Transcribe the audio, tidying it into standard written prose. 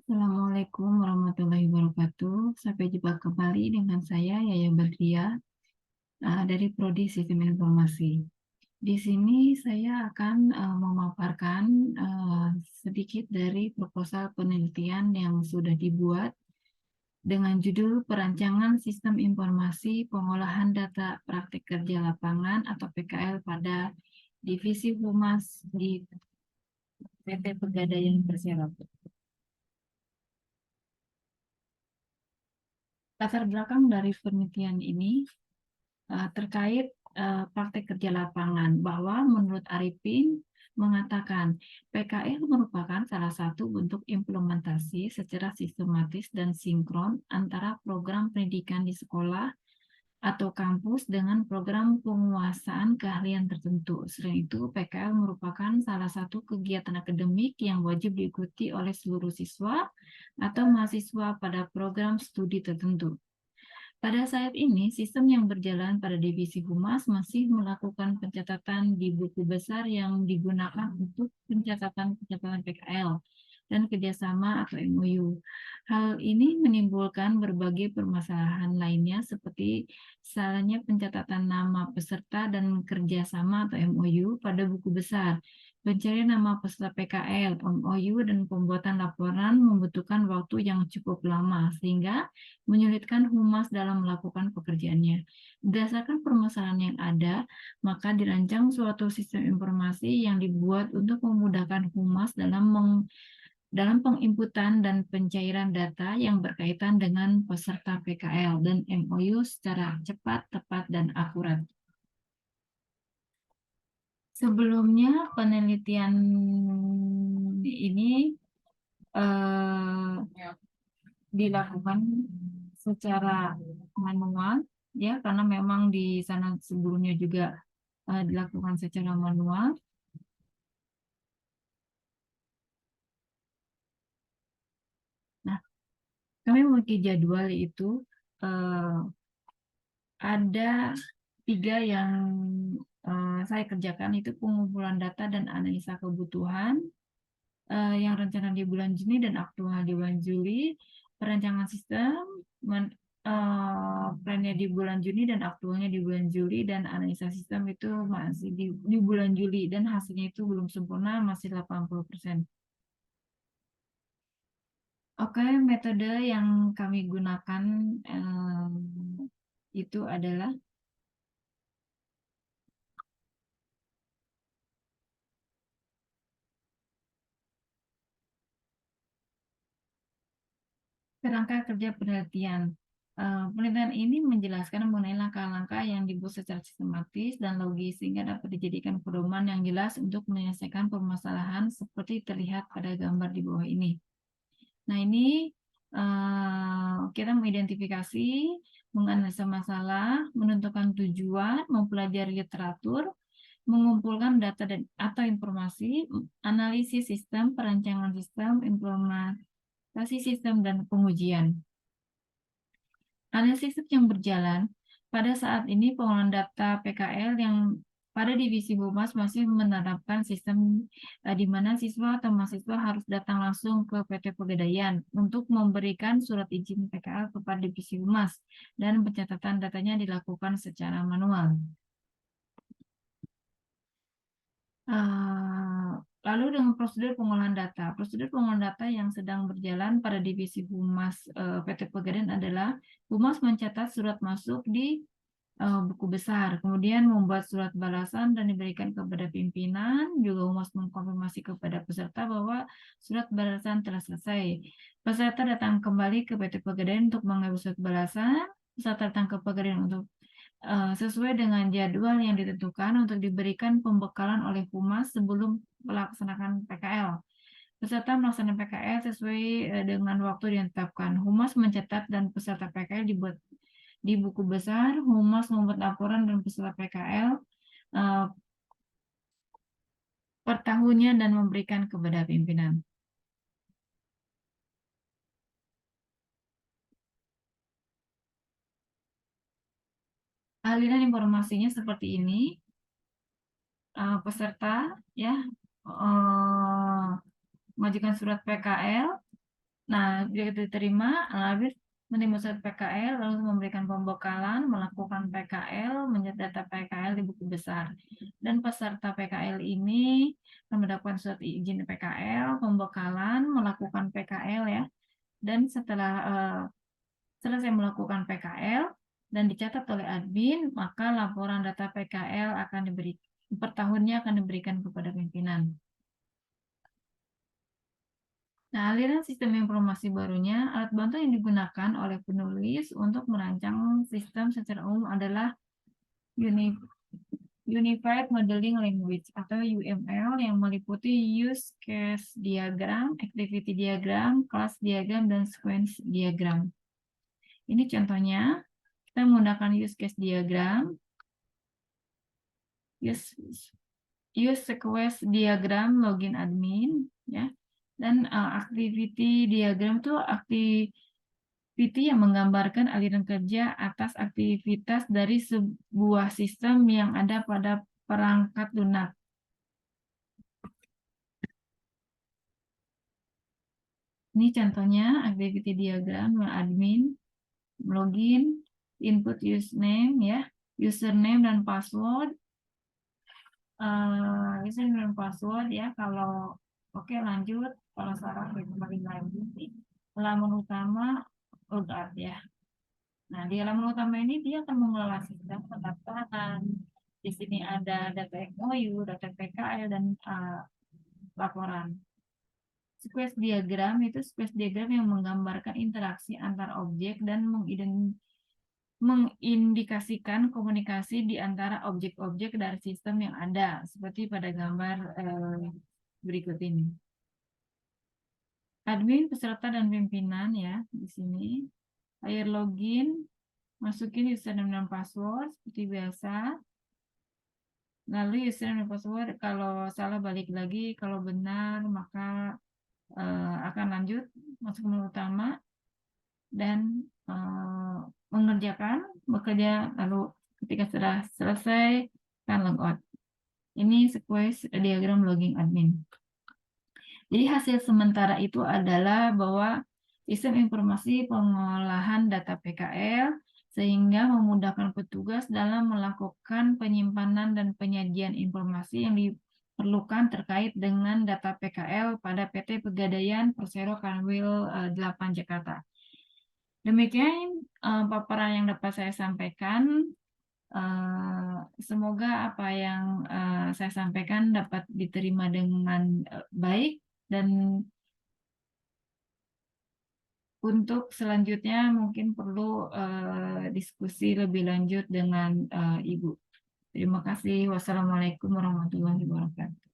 Assalamualaikum warahmatullahi wabarakatuh. Sampai jumpa kembali dengan saya Yaya Badria dari Prodi Sistem Informasi. Di sini saya akan memaparkan sedikit dari proposal penelitian yang sudah dibuat dengan judul Perancangan Sistem Informasi Pengolahan Data Praktik Kerja Lapangan atau PKL pada Divisi Humas di PT Pegadaian Persero. Latar belakang dari penelitian ini terkait praktek kerja lapangan bahwa menurut Arifin mengatakan PKL merupakan salah satu bentuk implementasi secara sistematis dan sinkron antara program pendidikan di sekolah atau kampus dengan program penguasaan keahlian tertentu. Selain itu, PKL merupakan salah satu kegiatan akademik yang wajib diikuti oleh seluruh siswa atau mahasiswa pada program studi tertentu. Pada saat ini, sistem yang berjalan pada divisi humas masih melakukan pencatatan di buku besar yang digunakan untuk pencatatan PKL dan kerjasama atau MOU. Hal ini menimbulkan berbagai permasalahan lainnya seperti salahnya pencatatan nama peserta dan kerjasama atau MOU pada buku besar. Pencarian nama peserta PKL, MOU, dan pembuatan laporan membutuhkan waktu yang cukup lama, sehingga menyulitkan humas dalam melakukan pekerjaannya. Berdasarkan permasalahan yang ada, maka dirancang suatu sistem informasi yang dibuat untuk memudahkan humas dalam penginputan dan pencairan data yang berkaitan dengan peserta PKL dan MOU secara cepat, tepat, dan akurat. Sebelumnya penelitian ini dilakukan secara manual, ya, karena memang di sana sebelumnya juga dilakukan secara manual. Nah, kami memiliki jadwal itu ada 3 yang saya kerjakan, itu pengumpulan data dan analisa kebutuhan yang rencana di bulan Juni dan aktual di bulan Juli, perancangan sistem plannya di bulan Juni dan aktualnya di bulan Juli, dan analisa sistem itu masih di bulan Juli dan hasilnya itu belum sempurna, masih 80%. Oke, metode yang kami gunakan itu adalah kerangka kerja penelitian. Penelitian ini menjelaskan mengenai langkah-langkah yang dibuat secara sistematis dan logis sehingga dapat dijadikan pedoman yang jelas untuk menyelesaikan permasalahan seperti terlihat pada gambar di bawah ini. Nah, ini kita mengidentifikasi, menganalisa masalah, menentukan tujuan, mempelajari literatur, mengumpulkan data dan atau informasi, analisis sistem, perancangan sistem, implementasi sistem, dan pengujian. Analisis yang berjalan pada saat ini, pengolahan data PKL yang pada divisi humas masih menerapkan sistem di mana siswa atau mahasiswa harus datang langsung ke PT Pegadaian untuk memberikan surat izin PKL kepada divisi humas dan pencatatan datanya dilakukan secara manual. Lalu dengan prosedur pengolahan data yang sedang berjalan pada divisi humas PT Pegadaian adalah humas mencatat surat masuk di buku besar, kemudian membuat surat balasan dan diberikan kepada pimpinan, juga humas mengkonfirmasi kepada peserta bahwa surat balasan telah selesai. Peserta datang kembali ke PT Pegadaian untuk mengambil surat balasan, peserta datang ke Pegadaian untuk sesuai dengan jadwal yang ditentukan untuk diberikan pembekalan oleh humas sebelum melaksanakan PKL. Peserta melaksanakan PKL sesuai dengan waktu yang ditetapkan. Humas mencatat dan peserta PKL dibuat di buku besar. Humas membuat laporan dan peserta PKL per tahunnya dan memberikan kepada pimpinan. Aliran informasinya seperti ini. Peserta ya mengajukan surat PKL, Nah, jika diterima, habis menerima surat PKL, lalu memberikan pembekalan, melakukan PKL, menyetat data PKL di buku besar. Dan peserta PKL ini mendapatkan surat izin PKL, pembekalan, melakukan PKL ya. Dan setelah selesai melakukan PKL dan dicatat oleh admin, maka laporan data PKL akan per tahunnya akan diberikan kepada pimpinan. Nah, aliran sistem informasi barunya, alat bantu yang digunakan oleh penulis untuk merancang sistem secara umum adalah Unified Modeling Language atau UML yang meliputi use case diagram, activity diagram, class diagram, dan sequence diagram. Ini contohnya, kita menggunakan use case diagram, use sequence diagram login admin, ya. Dan activity diagram itu activity yang menggambarkan aliran kerja atas aktivitas dari sebuah sistem yang ada pada perangkat lunak. Ini contohnya activity diagram admin, login, input username ya, username dan password, username dan password ya. Kalau oke lanjut, kalau salah kembali lagi. Halaman utama logout ya. Nah, di halaman utama ini dia akan mengelola sistem pendaftaran. Di sini ada data MOU, data PKL, dan laporan. Sequence diagram itu sequence diagram yang menggambarkan interaksi antar objek dan mengindikasikan komunikasi di antara objek-objek dari sistem yang ada, seperti pada gambar berikut ini. Admin, peserta, dan pimpinan ya di sini. Air login, masukin username dan password seperti biasa. Lalu username dan password, kalau salah balik lagi, kalau benar maka akan lanjut masuk menu utama dan mengerjakan bekerja, lalu ketika sudah selesai kan logout. Ini sequence diagram logging admin. Jadi hasil sementara itu adalah bahwa sistem informasi pengolahan data PKL sehingga memudahkan petugas dalam melakukan penyimpanan dan penyajian informasi yang diperlukan terkait dengan data PKL pada PT Pegadaian Persero Kanwil 8 Jakarta. Demikian paparan yang dapat saya sampaikan. Semoga apa yang saya sampaikan dapat diterima dengan baik, dan untuk selanjutnya mungkin perlu diskusi lebih lanjut dengan Ibu. Terima kasih. Wassalamualaikum warahmatullahi wabarakatuh.